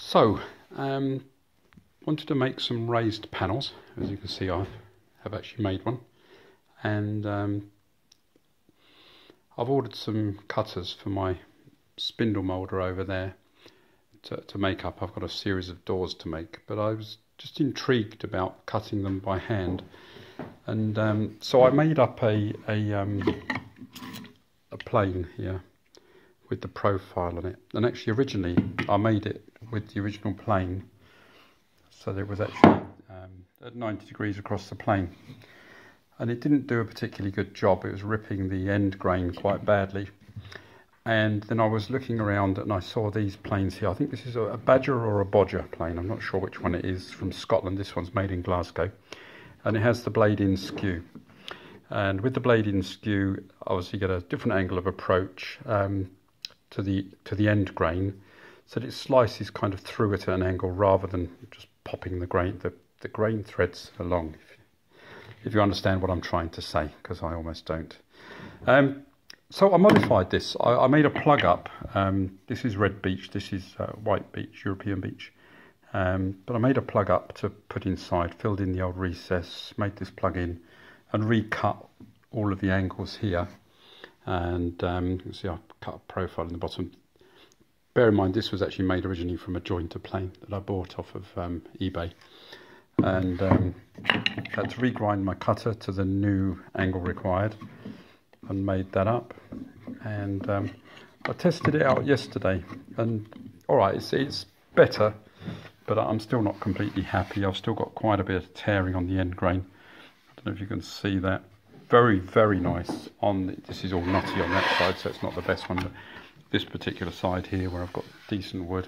So, wanted to make some raised panels. As you can see, I have actually made one, and I've ordered some cutters for my spindle moulder over there to make up. I've got a series of doors to make, but I was just intrigued about cutting them by hand, and so I made up a plane here with the profile on it. And actually originally I made it with the original plane, so that it was actually at 90 degrees across the plane, and it didn't do a particularly good job. It was ripping the end grain quite badly. And then I was looking around and I saw these planes here. I think this is a Badger or a Bodger plane, I'm not sure which one it is, from Scotland. This one's made in Glasgow, and it has the blade in skew. And with the blade in skew, obviously you get a different angle of approach to the end grain, so that it slices kind of through it at an angle rather than just popping the grain threads along, if you understand what I'm trying to say, because I almost don't. So I modified this. I made a plug up. This is red beech, this is white beech, European beech. But I made a plug up to put inside, filled in the old recess, made this plug in, and recut all of the angles here. And you can see I cut a profile in the bottom. Bear in mind, this was actually made originally from a jointer plane that I bought off of eBay. And had to regrind my cutter to the new angle required, and made that up. And I tested it out yesterday, and alright, it's better, but I'm still not completely happy. I've still got quite a bit of tearing on the end grain. I don't know if you can see that. Very, very nice on this is all knotty on that side, so it's not the best one, but this particular side here where I've got decent wood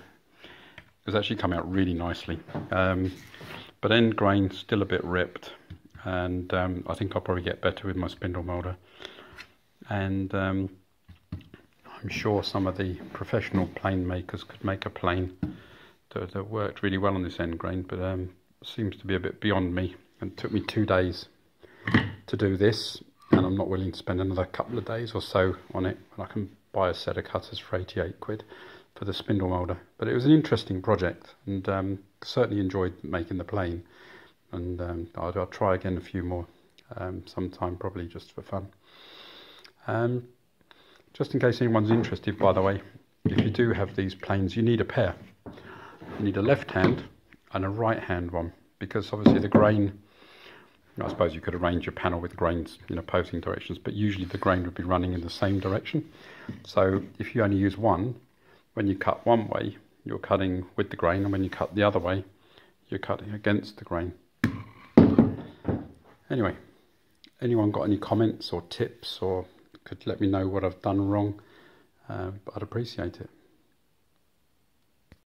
has actually come out really nicely. But end grain still a bit ripped, and I think I'll probably get better with my spindle moulder. And I'm sure some of the professional plane makers could make a plane that worked really well on this end grain, but seems to be a bit beyond me, and it took me 2 days to do this, and I'm not willing to spend another couple of days or so on it when I can buy a set of cutters for 88 quid for the spindle moulder. But it was an interesting project, and certainly enjoyed making the plane, and I'll try again a few more sometime, probably just for fun. Just in case anyone's interested, by the way, if you do have these planes, you need a pair. You need a left hand and a right hand one, because obviously the grain, I suppose you could arrange your panel with grains in opposing directions, but usually the grain would be running in the same direction. So if you only use one, when you cut one way, you're cutting with the grain, and when you cut the other way, you're cutting against the grain. Anyway, anyone got any comments or tips, or could let me know what I've done wrong, I'd appreciate it.